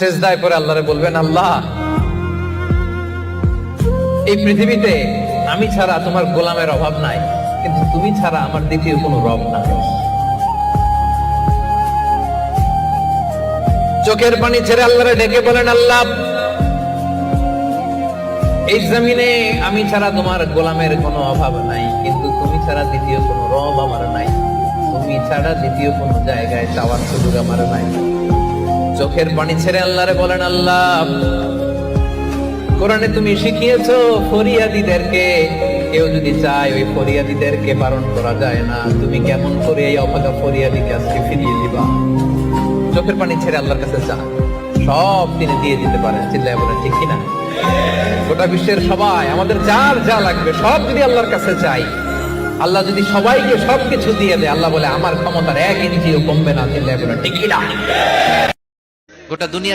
সেজদায় পরে আল্লাহরে বলবেন, আল্লাহ এই পৃথিবীতে আমি ছাড়া তোমার গোলামের অভাব নাই, কিন্তু তুমি ছাড়া আমার দ্বিতীয় কোনো রব নাই। চোখের পানি ছেড়ে আল্লাহরে ডেকে বলেন, আল্লাহ এই জমিনে আমি ছাড়া তোমার গোলামের কোনো অভাব নাই, কিন্তু তুমি ছাড়া দ্বিতীয় কোনো রব আমার নাই, তুমি ছাড়া দ্বিতীয় কোনো জায়গায় চাওয়ার সুযোগ আমার নাই। চোখের পানি ছেড়ে আল্লাহরে বলেন, আল্লাহ কোরআনে তুমি শিখিয়েছো ফরিয়াদীদেরকে কেউ যদি চায় ওই ফরিয়াদীদেরকে বারণ করা যায় না, তুমি কেমন করে এই অভাগা ফরিয়াদীকে আজকে ফিরিয়ে দিবা? চোখের পানি ছেড়ে আল্লাহর কাছে চা, সব তিনি দিয়ে দিতে পারেন। চিল্লায় বলেন ঠিক কিনা? গোটা বিশ্বের সবাই আমাদের যার যা লাগবে সব যদি আল্লাহর কাছে চাই, আল্লাহ যদি সবাইকে সবকিছু দিয়ে দেয়, আল্লাহ বলে আমার ক্ষমতার 1 ইঞ্চিও কমবে না। চিল্লায় বলেন ঠিক কিনা? গোটা দুনিয়া